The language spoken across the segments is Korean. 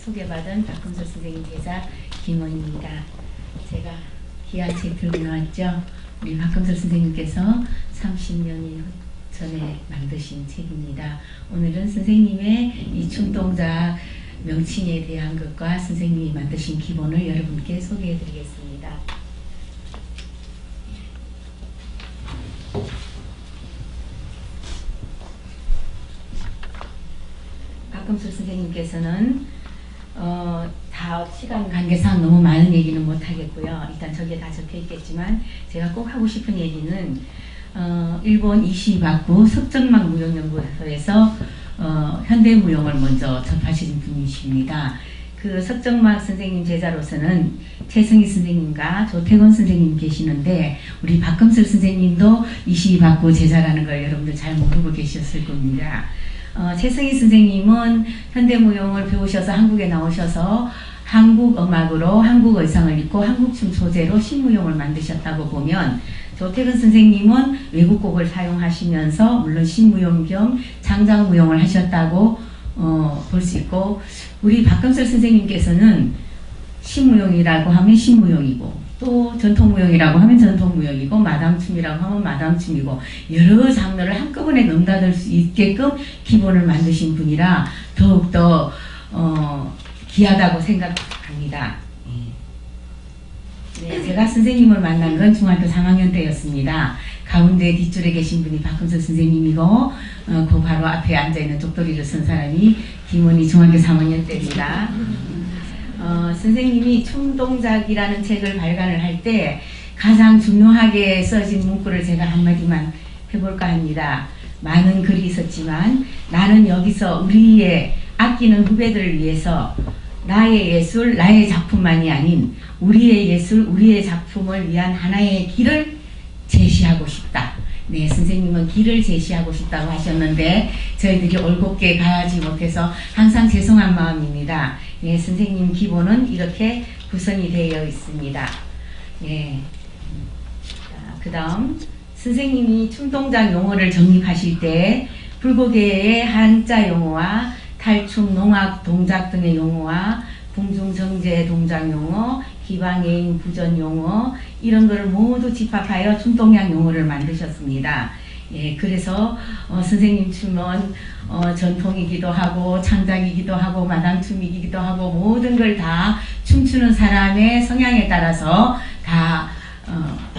소개받은 박금솔 선생님 제자 김원입니다. 제가 귀한 책 들고 나왔죠. 우리 박금솔 선생님께서 30년 전에 만드신 책입니다. 오늘은 선생님의 이 춤동작 명칭에 대한 것과 선생님이 만드신 기본을 여러분께 소개해 드리겠습니다. 박금솔 선생님께서는 다 시간 관계상 너무 많은 얘기는 못 하겠고요. 일단 저기에 다 적혀 있겠지만 제가 꼭 하고 싶은 얘기는 일본 이시바쿠 석정막 무용연구소에서 현대무용을 먼저 접하신 분이십니다. 그 석정막 선생님 제자로서는 최승희 선생님과 조태권 선생님 계시는데 우리 박금솔 선생님도 이시바쿠 제자라는 걸 여러분들 잘 모르고 계셨을 겁니다. 최승희 선생님은 현대무용을 배우셔서 한국에 나오셔서 한국 음악으로 한국 의상을 입고 한국춤 소재로 신무용을 만드셨다고 보면, 조태근 선생님은 외국곡을 사용하시면서 물론 신무용 겸 장장무용을 하셨다고 볼 수 있고, 우리 박금솔 선생님께서는 신무용이라고 하면 신무용이고 또 전통무용이라고 하면 전통무용이고 마담춤이라고 하면 마담춤이고 여러 장르를 한꺼번에 넘나들 수 있게끔 기본을 만드신 분이라 더욱더 귀하다고 생각합니다. 네, 제가 선생님을 만난 건 중학교 3학년 때였습니다. 가운데 뒷줄에 계신 분이 박금솔 선생님이고 그 바로 앞에 앉아있는 쪽돌이를 쓴 사람이 김원희 중학교 3학년 때입니다. 선생님이 춤동작이라는 책을 발간을 할 때 가장 중요하게 써진 문구를 제가 한마디만 해볼까 합니다. 많은 글이 있었지만 나는 여기서 우리의 아끼는 후배들을 위해서 나의 예술, 나의 작품만이 아닌 우리의 예술, 우리의 작품을 위한 하나의 길을 제시하고 싶다. 네, 선생님은 길을 제시하고 싶다고 하셨는데 저희들이 올곧게 가지 못해서 항상 죄송한 마음입니다. 예, 선생님 기본은 이렇게 구성이 되어 있습니다. 예. 그 다음 선생님이 춤동작 용어를 정립하실 때 불고개의 한자 용어와 탈춤, 농악, 동작 등의 용어와 궁중정제 동작 용어, 기방예인 부전 용어 이런 것을 모두 집합하여 춤동작 용어를 만드셨습니다. 예, 그래서 선생님 춤은 전통이기도 하고 창작이기도 하고 마당춤이기도 하고 모든 걸 다 춤추는 사람의 성향에 따라서 다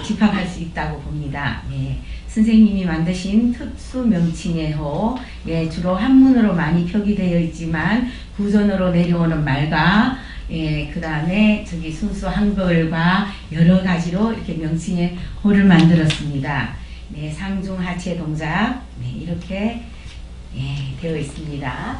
집합할 수 있다고 봅니다. 예, 선생님이 만드신 특수 명칭의 호, 예, 주로 한문으로 많이 표기되어 있지만 구전으로 내려오는 말과 예, 그 다음에 저기 순수 한글과 여러 가지로 이렇게 명칭의 호를 만들었습니다. 네, 상중 하체 동작 네, 이렇게 예, 되어 있습니다.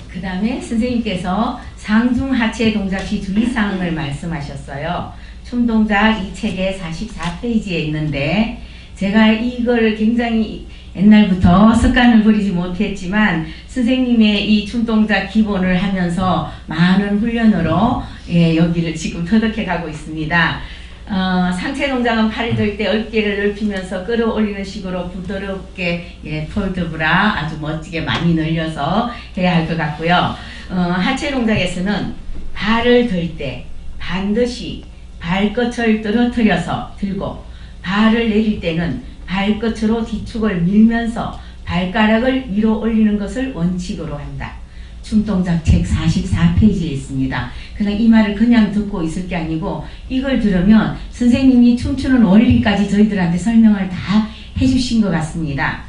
그 다음에 선생님께서 상중 하체 동작 시 주의사항을 말씀하셨어요. 춤동작 이 책의 44페이지에 있는데 제가 이걸 굉장히 옛날부터 습관을 버리지 못했지만 선생님의 이 춤동작 기본을 하면서 많은 훈련으로 예, 여기를 지금 터득해 가고 있습니다. 상체 동작은 팔을 들 때 어깨를 넓히면서 끌어올리는 식으로 부드럽게 예, 폴드브라 아주 멋지게 많이 늘려서 해야 할 것 같고요. 하체 동작에서는 발을 들 때 반드시 발끝을 떨어뜨려서 들고 발을 내릴 때는 발끝으로 뒤축을 밀면서 발가락을 위로 올리는 것을 원칙으로 한다. 춤동작 책 44페이지에 있습니다. 그냥 이 말을 그냥 듣고 있을 게 아니고 이걸 들으면 선생님이 춤추는 원리까지 저희들한테 설명을 다 해주신 것 같습니다.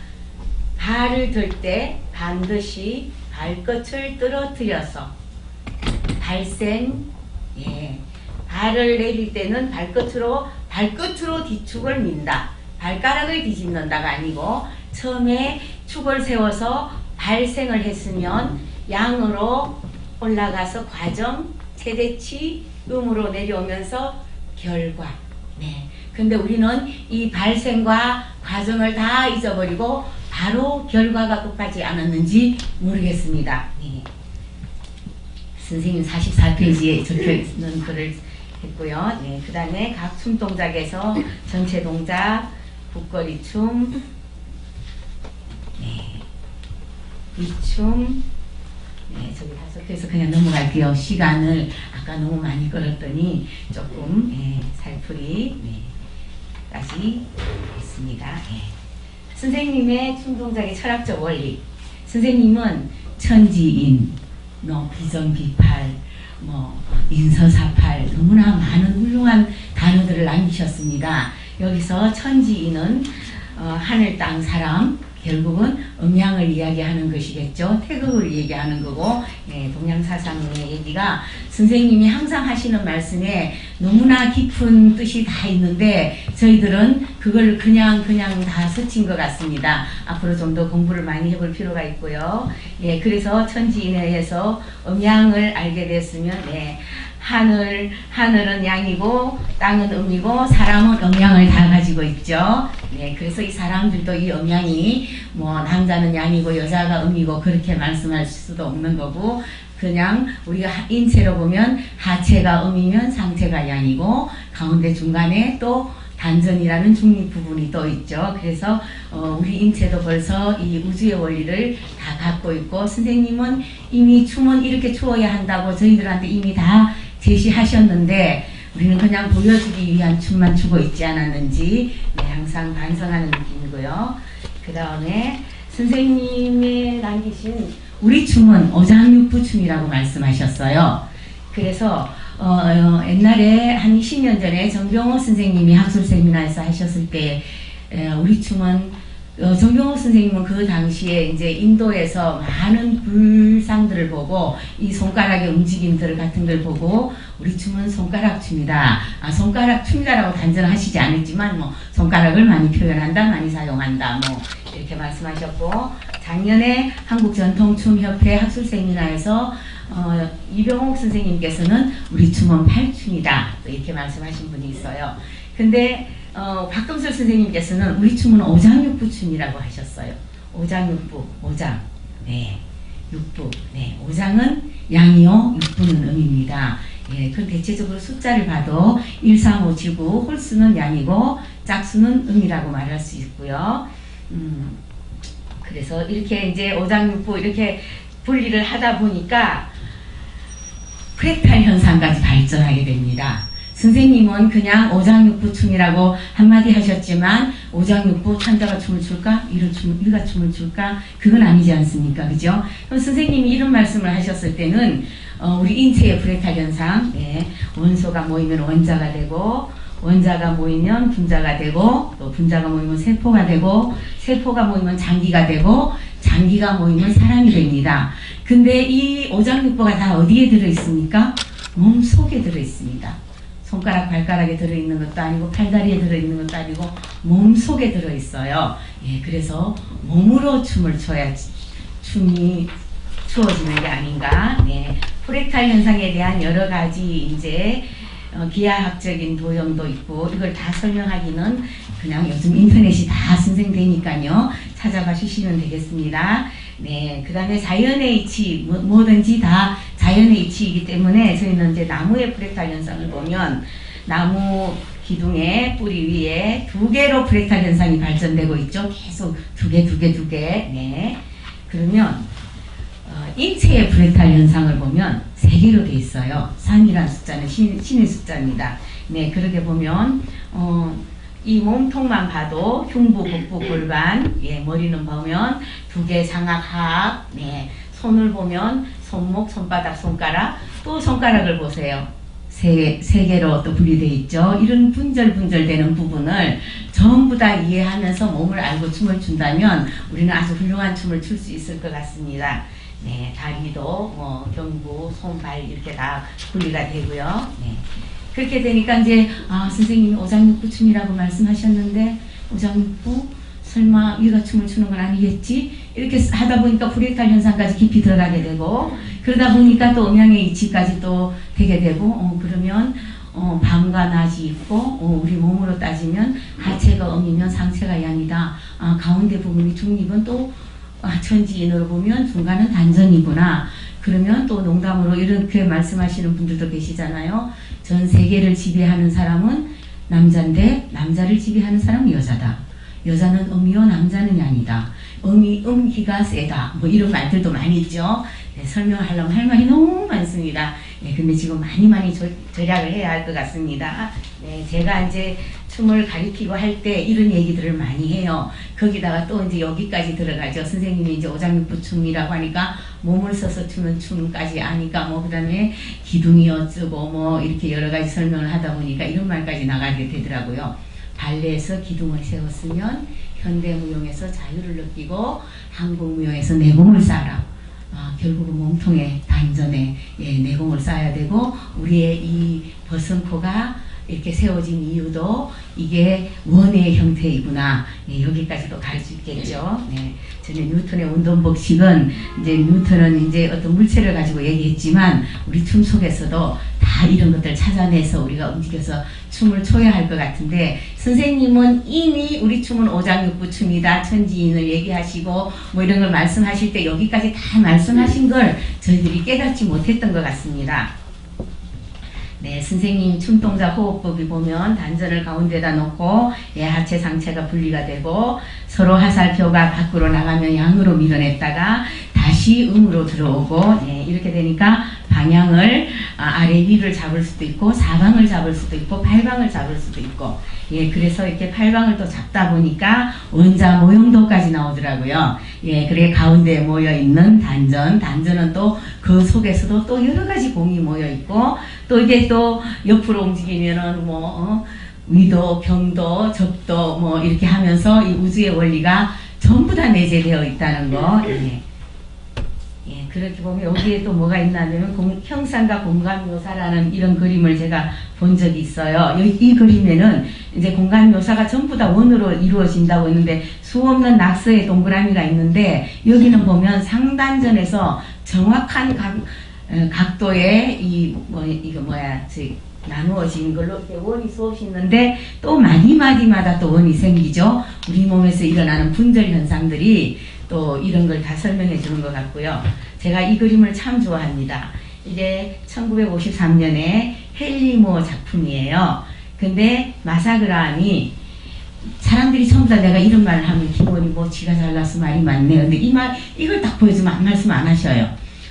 발을 들 때 반드시 발끝을 떨어뜨려서 발생, 예, 발을 내릴 때는 발끝으로 뒤축을 민다. 발가락을 뒤집는다가 아니고 처음에 축을 세워서 발생을 했으면 양으로 올라가서 과정, 최대치, 음으로 내려오면서 결과. 네. 근데 우리는 이 발생과 과정을 다 잊어버리고 바로 결과가 급하지 않았는지 모르겠습니다. 네. 선생님 44페이지에 적혀있는 글을 했고요. 네. 그 다음에 각 춤 동작에서 전체 동작, 북거리춤, 네. 이춤. 네, 저기 다섯해서 그냥 넘어갈게요. 시간을 아까 너무 많이 끌었더니 조금 살풀이 까지 했습니다. 선생님의 춤 동작의 철학적 원리. 선생님은 천지인, 비전비팔, 인서사팔 너무나 많은 훌륭한 단어들을 남기셨습니다. 여기서 천지인은 하늘, 땅, 사람, 결국은 음양을 이야기하는 것이겠죠. 태극을 얘기하는 거고, 동양사상의 얘기가 선생님이 항상 하시는 말씀에 너무나 깊은 뜻이 다 있는데 저희들은 그걸 그냥 다 스친 것 같습니다. 앞으로 좀 더 공부를 많이 해볼 필요가 있고요. 그래서 천지인에 의해서 음양을 알게 됐으면 하늘은 양이고 땅은 음이고 사람은 음양을 다 가지고 있죠. 그래서 이 사람들도 이 음양이 남자는 양이고 여자가 음이고 그렇게 말씀할 수도 없는 거고, 그냥 우리가 인체로 보면 하체가 음이면 상체가 양이고 가운데 중간에 또 단전이라는 중립 부분이 또 있죠. 그래서 우리 인체도 벌써 이 우주의 원리를 다 갖고 있고, 선생님은 이미 춤은 이렇게 추어야 한다고 저희들한테 이미 다 제시하셨는데 우리는 그냥 보여주기 위한 춤만 추고 있지 않았는지 항상 반성하는 느낌이고요. 그 다음에 선생님이 남기신 우리 춤은 오장육부춤이라고 말씀하셨어요. 그래서 옛날에 한 20년 전에 정병호 선생님이 학술 세미나에서 하셨을 때 우리 춤은 정병호 선생님은 그 당시에 이제 인도에서 많은 불상들을 보고 이 손가락의 움직임들 같은 걸 보고 우리 춤은 손가락 춤이다. 손가락 춤이다라고 단정하시지 않았지만 손가락을 많이 표현한다, 많이 사용한다, 이렇게 말씀하셨고, 작년에 한국전통춤협회 학술 세미나에서 이병옥 선생님께서는 우리 춤은 팔춤이다 이렇게 말씀하신 분이 있어요. 근데 박금술 선생님께서는 우리 춤은 오장육부춤이라고 하셨어요. 오장육부, 오장, 육부, 오장은 양이요, 육부는 음입니다. 그 대체적으로 숫자를 봐도 1, 3, 5, 7, 9, 홀수는 양이고 짝수는 음이라고 말할 수 있고요. 그래서 이렇게 이제 오장육부 이렇게 분리를 하다 보니까 프랙탈 현상까지 발전하게 됩니다. 선생님은 그냥 오장육부춤이라고 한마디 하셨지만 오장육부 천자가 춤을 출까? 일가 춤을 출까? 그건 아니지 않습니까? 그죠? 그럼 선생님이 이런 말씀을 하셨을 때는 우리 인체의 프랙탈 현상, 원소가 모이면 원자가 되고 원자가 모이면 분자가 되고 또 분자가 모이면 세포가 되고 세포가 모이면 장기가 되고 장기가 모이면 사람이 됩니다. 근데 이 오장육부가 다 어디에 들어있습니까? 몸 속에 들어있습니다. 손가락, 발가락에 들어있는 것도 아니고 팔다리에 들어있는 것도 아니고 몸 속에 들어있어요. 그래서 몸으로 춤을 춰야 춤이 추어지는 게 아닌가. 프랙탈 현상에 대한 여러 가지 이제 기하학적인 도형도 있고 이걸 다 설명하기는 그냥 요즘 인터넷이 다 선생되니까요. 찾아봐 주시면 되겠습니다. 그 다음에 자연의 이치, 뭐든지 다 자연의 이치이기 때문에 저희는 이제 나무의 프랙탈 현상을 보면 나무 기둥의 뿌리 위에 2개로 프랙탈 현상이 발전되고 있죠. 계속 2개. 그러면 인체의 프랙탈 현상을 보면 3개로 돼 있어요. 3이라는 숫자는 신의 숫자입니다. 그렇게 보면 이 몸통만 봐도 흉부, 복부, 골반, 머리는 보면 2개 장악, 하악, 손을 보면 손목, 손바닥, 손가락, 또 손가락을 보세요. 3개로 또 분리되어 있죠. 이런 분절되는 부분을 전부 다 이해하면서 몸을 알고 춤을 춘다면 우리는 아주 훌륭한 춤을 출 수 있을 것 같습니다. 다리도 경부, 손, 발 이렇게 다 분리가 되고요. 그렇게 되니까 이제 선생님이 오장육부 춤이라고 말씀하셨는데 오장육부 설마 위가 춤을 추는 건 아니겠지? 이렇게 하다 보니까 프랙탈 현상까지 깊이 들어가게 되고 그러다 보니까 또 음양의 이치까지 또 되게 되고 그러면 밤과 낮이 있고 우리 몸으로 따지면 하체가 음이면 상체가 양이다. 가운데 부분이 중립은 또 천지인으로 보면 중간은 단전이구나. 그러면 또 농담으로 이렇게 말씀하시는 분들도 계시잖아요. 전 세계를 지배하는 사람은 남자인데 남자를 지배하는 사람은 여자다. 여자는 음이요 남자는 양이다. 음기가 세다. 뭐 이런 말들도 많이 있죠. 네, 설명하려면 할 말이 너무 많습니다. 네, 근데 지금 많이 절약을 해야 할 것 같습니다. 네, 제가 이제 춤을 가리키고 할 때 이런 얘기들을 많이 해요. 거기다가 또 이제 여기까지 들어가죠. 선생님이 이제 오장육부 춤이라고 하니까 몸을 써서 추는 춤까지 아니까 뭐 그다음에 기둥이 어쩌고 뭐 이렇게 여러 가지 설명을 하다 보니까 이런 말까지 나가게 되더라고요. 발레에서 기둥을 세웠으면 현대무용에서 자유를 느끼고 한국무용에서 내공을 쌓아라. 결국은 몸통에 단전에 내공을 쌓아야 되고 우리의 이 벗은코가 이렇게 세워진 이유도 이게 원의 형태이구나. 여기까지도 갈 수 있겠죠. 네. 저는 뉴턴의 운동 법칙은 이제 뉴턴은 이제 어떤 물체를 가지고 얘기했지만 우리 춤 속에서도 다 이런 것들 찾아내서 우리가 움직여서 춤을 춰야 할 것 같은데 선생님은 이미 우리 춤은 오장육부 춤이다 천지인을 얘기하시고 뭐 이런 걸 말씀하실 때 여기까지 다 말씀하신 걸 저희들이 깨닫지 못했던 것 같습니다. 네, 선생님 춤동작 호흡법이 보면 단전을 가운데다 놓고 하체 상체가 분리가 되고 서로 하살표가 밖으로 나가면 양으로 밀어냈다가 다시 음으로 들어오고 이렇게 되니까 방향을 아래 위를 잡을 수도 있고 사방을 잡을 수도 있고 팔방을 잡을 수도 있고 그래서 이렇게 팔방을 또 잡다 보니까 원자 모형도까지 나오더라고요. 그래 가운데에 모여있는 단전은 또 그 속에서도 또 여러 가지 공이 모여있고 또 이게 또 옆으로 움직이면은 뭐 위도, 병도, 적도 뭐 이렇게 하면서 이 우주의 원리가 전부 다 내재되어 있다는 거. 그렇게 보면 여기에 또 뭐가 있냐면 형상과 공간묘사라는 이런 그림을 제가 본 적이 있어요. 이 그림에는 이제 공간묘사가 전부 다 원으로 이루어진다고 했는데 수없는 낙서의 동그라미가 있는데 여기는 보면 상단전에서 정확한 각도의 나누어진 걸로 이렇게 원이 수없이 있는데 또 마디마디마다 또 원이 생기죠. 우리 몸에서 일어나는 분절 현상들이 또 이런 걸 다 설명해 주는 것 같고요. 제가 이 그림을 참 좋아합니다. 이게 1953년에 헨리 모 작품이에요. 근데 마사그라함이 사람들이 전부 다 내가 이런 말을 하면 기본이 뭐 지가 잘나서 말이 많네. 근데 이걸 딱 보여주면 아무 말씀 안 하셔요.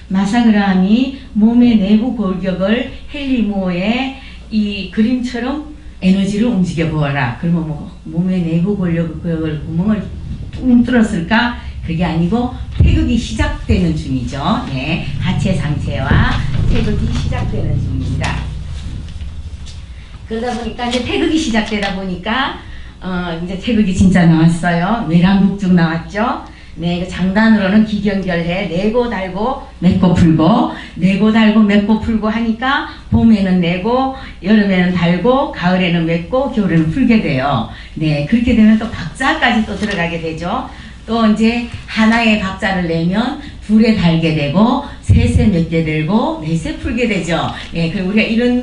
마사그라함이 몸의 내부 골격을 헨리 모의 이 그림처럼 에너지를 움직여 보아라. 그러면 뭐 몸의 내부 골격을 구멍을 뚱 뚫었을까? 그게 아니고 태극이 시작되는 중이죠. 하체 상체와 태극이 시작되는 중입니다. 그러다 보니까 이제 태극이 시작되다 보니까 이제 태극이 진짜 나왔어요. 외란북죽 나왔죠. 그 장단으로는 기경결해 내고 달고 맺고 풀고 내고 달고 맺고 풀고 하니까 봄에는 내고 여름에는 달고 가을에는 맺고 겨울에는 풀게 돼요. 그렇게 되면 또 박자까지 또 들어가게 되죠. 또 이제 하나의 박자를 내면 둘에 달게 되고 셋에 맺게 되고 넷에 풀게 되죠. 그리고 우리가 이런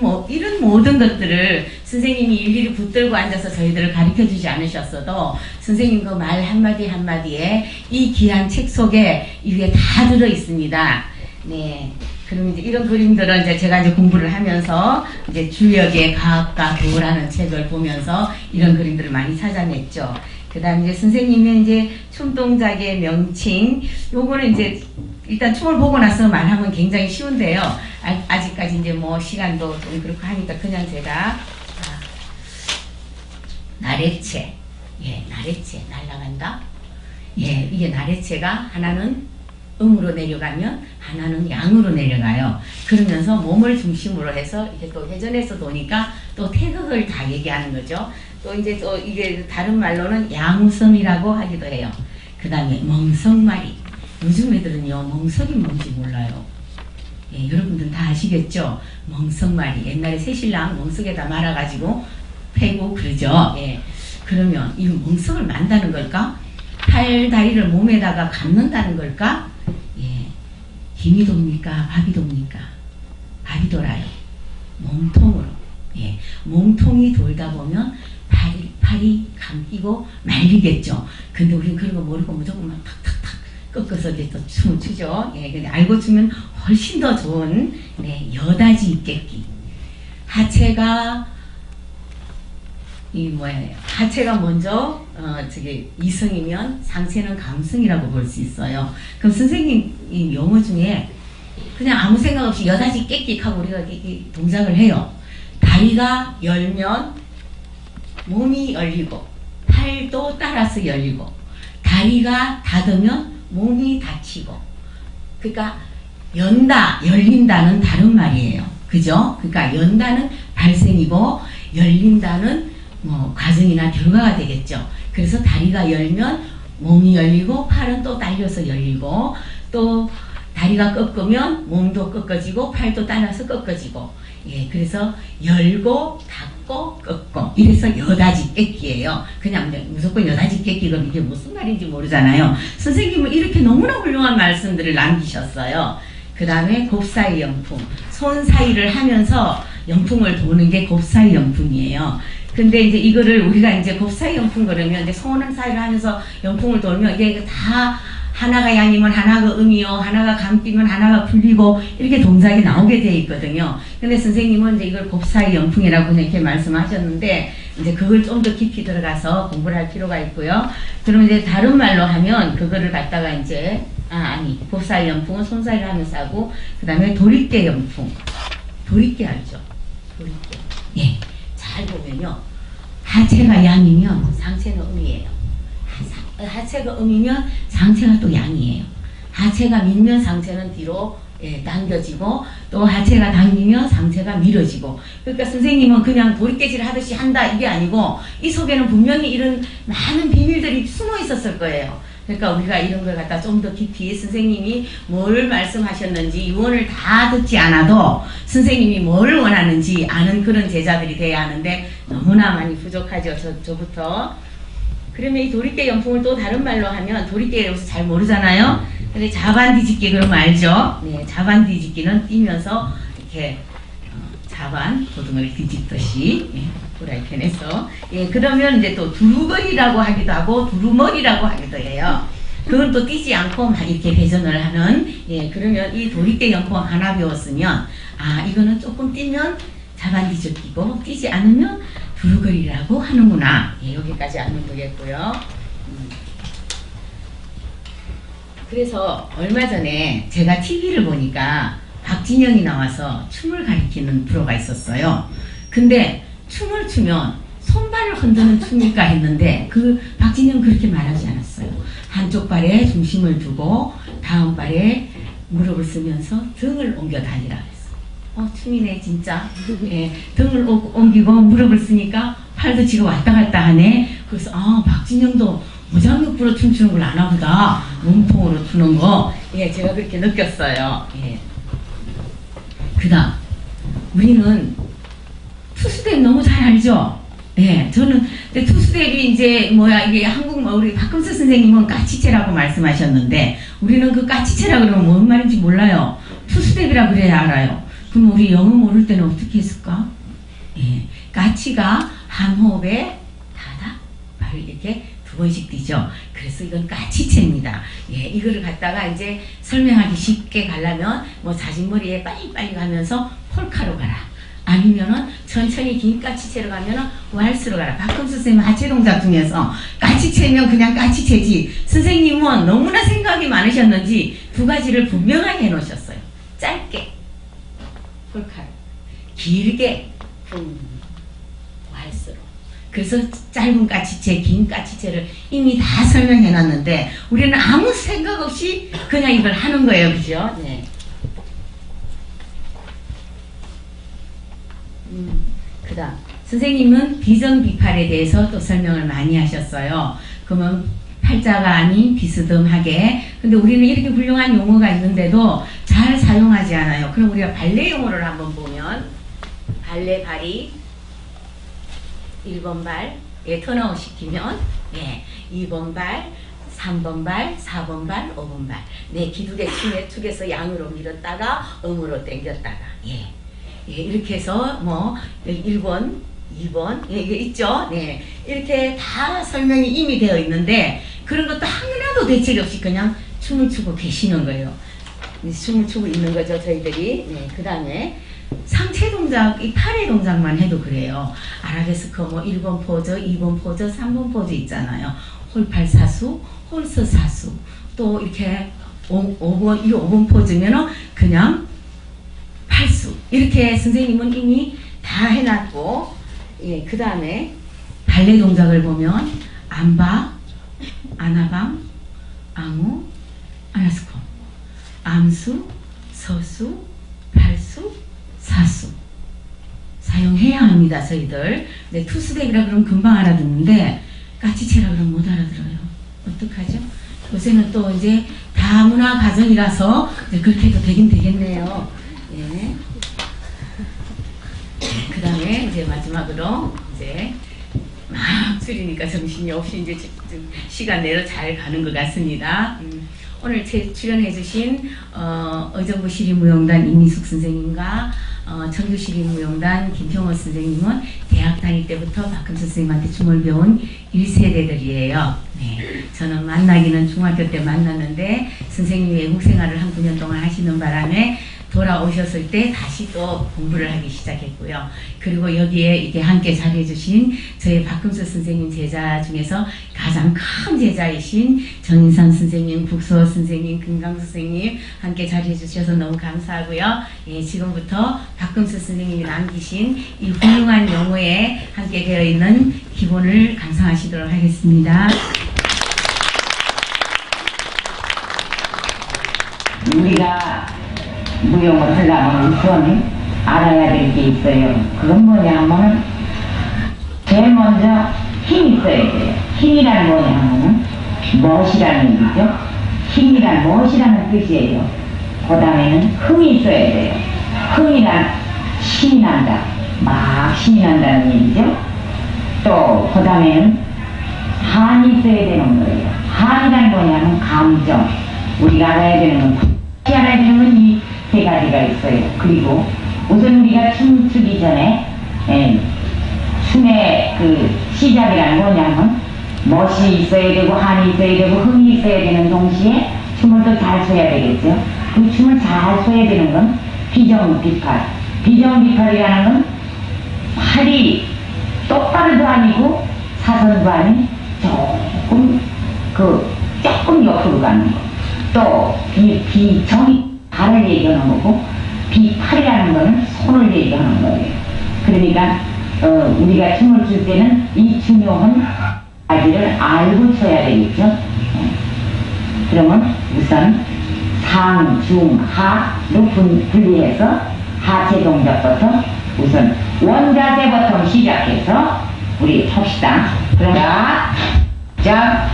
모든 것들을 선생님이 일일이 붙들고 앉아서 저희들을 가르쳐 주지 않으셨어도 선생님 그 말 한마디 한마디에 이 귀한 책 속에 이게 다 들어 있습니다. 그럼 이제 이런 그림들은 이제 제가 이제 공부를 하면서 이제 주역의 과학과 도라는 책을 보면서 이런 그림들을 많이 찾아냈죠. 그 다음에 이제 선생님의 이제 춤 동작의 명칭, 요거는 이제 일단 춤을 보고 나서 말하면 굉장히 쉬운데요. 아직까지 이제 뭐 시간도 좀 그렇고 하니까 그냥 제가 나래체, 나래체 날아간다. 이게 나래체가 하나는 음으로 내려가면 하나는 양으로 내려가요. 그러면서 몸을 중심으로 해서 이게 또 회전해서 도니까 또 태극을 다 얘기하는 거죠. 또 이제 또 이게 다른 말로는 양우성이라고 하기도 해요. 그 다음에 멍석말이. 요즘 애들은요 멍석이 뭔지 몰라요. 여러분들은 다 아시겠죠? 멍석말이. 옛날에 새신랑 멍석에다 말아가지고 패고 그러죠. 그러면 이 멍석을 만다는 걸까? 팔 다리를 몸에다가 감는다는 걸까? 힘이 돕니까? 밥이 돕니까? 밥이 돌아요. 몸통으로. 몸통이 돌다 보면 팔이 감기고 말리겠죠. 근데 우리는 그런 거 모르고 무조건 막 탁탁탁 꺾어서 이제 또 춤을 추죠. 근데 알고 추면 훨씬 더 좋은 여다지 입객기. 하체가 이 뭐예요? 하체가 먼저 저기 이성이면 상체는 감성이라고 볼 수 있어요. 그럼 선생님 이 용어 중에 그냥 아무 생각 없이 여다지 깨끽하고 우리가 이 동작을 해요. 다리가 열면 몸이 열리고 팔도 따라서 열리고 다리가 닫으면 몸이 닫히고 그러니까 연다, 열린다는 다른 말이에요. 그죠? 그러니까 연다는 발생이고 열린다는 뭐 과정이나 결과가 되겠죠. 그래서 다리가 열면 몸이 열리고 팔은 또 달려서 열리고 또 다리가 꺾으면 몸도 꺾어지고 팔도 따라서 꺾어지고 예, 그래서 열고 닫고 꺾고 이래서 여다지 깨끼예요. 그냥 무조건 여다지 깨끼 그럼 이게 무슨 말인지 모르잖아요. 선생님은 이렇게 너무나 훌륭한 말씀들을 남기셨어요. 그 다음에 곱사이 연풍, 손 사이를 하면서 연풍을 도는 게 곱사이 연풍이에요. 근데 이제 이거를 우리가 이제 곱사이 연풍 그러면 이제 손 사이를 하면서 연풍을 돌면 이게 다 하나가 양이면 하나가 음이요, 하나가 감기면 하나가 풀리고 이렇게 동작이 나오게 되어 있거든요. 근데 선생님은 이제 이걸 곱사이 연풍이라고 이렇게 말씀하셨는데 이제 그걸 좀 더 깊이 들어가서 공부를 할 필요가 있고요. 그럼 이제 다른 말로 하면 그거를 갖다가 이제 곱사이 연풍은 손 사이를 하면서 하고 그 다음에 도리깨 연풍, 도리깨 알죠? 도리깨. 예, 잘 보면요, 하체가 양이면 상체는 음이에요. 하체가 음이면 상체가 또 양이에요. 하체가 밀면 상체는 뒤로 당겨지고 또 하체가 당기면 상체가 밀어지고 그러니까 선생님은 그냥 도리깨질 하듯이 한다 이게 아니고 이 속에는 분명히 이런 많은 비밀들이 숨어 있었을 거예요. 그러니까 우리가 이런 걸 갖다 좀 더 깊이 선생님이 뭘 말씀하셨는지 유언을 다 듣지 않아도 선생님이 뭘 원하는지 아는 그런 제자들이 돼야 하는데 너무나 많이 부족하죠. 저부터. 그러면 이 도리깨 연풍을 또 다른 말로 하면 도리깨 여기서 잘 모르잖아요. 근데 자반 뒤집기 그러면 알죠? 네, 자반 뒤집기는 뛰면서 이렇게 자반 고등어를 뒤집듯이 프라이팬에서 그러면 이제 또 두루거리라고 하기도 하고 두루머리라고 하기도 해요. 그건 또 뛰지 않고 막 이렇게 회전을 하는 그러면 이 도리깨 연풍 하나 배웠으면 이거는 조금 뛰면 자반 뒤집기고 뛰지 않으면 두루거리라고 하는구나. 여기까지 알면 되겠고요. 그래서 얼마 전에 제가 TV를 보니까 박진영이 나와서 춤을 가리키는 프로가 있었어요. 근데 춤을 추면 손발을 흔드는 춤일까 했는데 그 박진영 그렇게 말하지 않았어요. 한쪽 발에 중심을 두고 다음 발에 무릎을 쓰면서 등을 옮겨 다니라 그랬어요. 춤이네 진짜. 등을 옮기고 무릎을 쓰니까 팔도 지가 왔다 갔다 하네. 그래서 박진영도 무장육부로 춤추는 걸 아나 보다. 몸통으로 추는 거. 제가 그렇게 느꼈어요. 그 다음 우리는 투스텝 너무 잘 알죠? 저는 투스텝이 이제 이게 한국 우리 박금수 선생님은 까치체라고 말씀하셨는데 우리는 그 까치체라 그러면 뭔 말인지 몰라요. 투스텝이라 그래야 알아요. 그럼 우리 영어 모를 때는 어떻게 했을까? 까치가 한 호흡에 다다 발을 이렇게 두 번씩 뛰죠. 그래서 이건 까치체입니다. 이거를 갖다가 이제 설명하기 쉽게 가려면 자진머리에 빨리빨리 가면서 폴카로 가라. 아니면은 천천히 긴 까치체로 가면은 왈스로 가라. 박금수 선생님 하체 동작 중에서 까치체면 그냥 까치체지. 선생님은 너무나 생각이 많으셨는지 두 가지를 분명하게 해놓으셨어요. 짧게 폴카로, 길게 왈스로. 그래서 짧은 까치체, 긴 까치체를 이미 다 설명해놨는데 우리는 아무 생각 없이 그냥 이걸 하는 거예요. 그죠? 그 다음 선생님은 비정비팔에 대해서 또 설명을 많이 하셨어요. 그러면 팔자가 아닌 비스듬하게. 근데 우리는 이렇게 훌륭한 용어가 있는데도 잘 사용하지 않아요. 그럼 우리가 발레 용어를 한번 보면 발레 발이 1번 발 턴아웃 시키면 2번 발 3번 발, 4번 발, 5번 발. 기두개 춤에 툭에서 양으로 밀었다가 음으로 당겼다가 이렇게 해서 1번, 2번 이게 있죠. 이렇게 다 설명이 이미 되어 있는데 그런 것도 하나도 대책 없이 그냥 춤을 추고 계시는 거예요. 춤을 추고 있는 거죠, 저희들이. 그 다음에 상체 동작, 이 팔의 동작만 해도 그래요. 아라베스크 뭐 1번 포즈, 2번 포즈, 3번 포즈 있잖아요. 홀팔사수, 홀서사수. 또 이렇게 5번, 이 5번 포즈면은 그냥 팔수. 이렇게 선생님은 이미 다 해놨고, 예, 그 다음에 발레 동작을 보면 암바, 아나방, 앙우, 아나스코, 암수, 서수, 팔수, 사수 사용해야 합니다. 저희들. 네, 투스텝이라 그러면 금방 알아듣는데 까치체라 그러면 못 알아들어요. 어떡하죠? 요새는 또 이제 다문화 가정이라서 그렇게 해도 되긴 되겠네요. 예. 그 다음에 이제 마지막으로 이제 막 줄이니까 정신이 없이 이제 시간 내로 잘 가는 것 같습니다. 오늘 출연해주신 의정부 시립무용단 이민숙 선생님과 청주 시립무용단 김형호 선생님은 대학 다닐 때부터 박금수 선생님한테 춤을 배운 1세대들이에요. 네, 저는 만나기는 중학교 때 만났는데 선생님이 외국 생활을 한 9년 동안 하시는 바람에 돌아오셨을 때 다시 또 공부를 하기 시작했고요. 그리고 여기에 이렇게 함께 자리해주신 저희 박금수 선생님 제자 중에서 가장 큰 제자이신 정인선 선생님, 국소 선생님, 금강수 선생님 함께 자리해주셔서 너무 감사하고요. 예, 지금부터 박금수 선생님이 남기신 이 훌륭한 영어에 함께 되어 있는 기본을 감상하시도록 하겠습니다. 우리가 무용을 하려면 우선 알아야 될 게 있어요. 그건 뭐냐면 제일 먼저 힘이 있어야 돼요. 힘이란 뭐냐면 멋이라는 얘기죠. 힘이란 멋이라는 뜻이에요. 그 다음에는 흥이 있어야 돼요. 흥이란 신이 난다. 막 신이 난다는 얘기죠. 또 그 다음에는 한이 있어야 되는 거예요. 한이란 뭐냐면 감정. 우리가 알아야 되는 건 알아야 되는 건 이 세 가지가 있어요. 그리고 우선 우리가 춤추기 전에 춤의 그 시작이란 뭐냐면 멋이 있어야 되고 한이 있어야 되고 흥이 있어야 되는 동시에 춤을 또 잘 춰야 되겠죠. 그 춤을 잘 춰야 되는 건 비정비팔. 비정비팔이라는 건 팔이 똑바로도 아니고 사선도 아닌 조금 옆으로 가는 거. 또 비정이 발을 얘기하는 거고 비팔이라는 거는 손을 얘기하는 거예요. 그러니까 우리가 춤을 출 때는 이 중요한 가지를 알고 춰야 되겠죠. 그러면 우선 상, 중, 하로 분리해서 하체 동작부터 우선 원자세부터 시작해서 우리 합시다. 그럼 자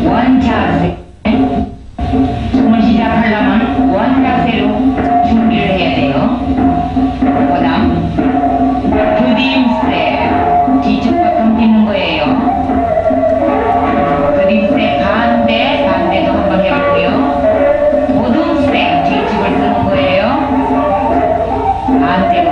원자세 춤을 시작하려면 원자세로 준비를 해야 돼요. 그 다음 드림스텝 뒤쪽부터 뛰는 거예요. 드림스텝 반대도 한번 해볼게요. 모든 스텝 뒤쪽을 쓰는 거예요. 반대로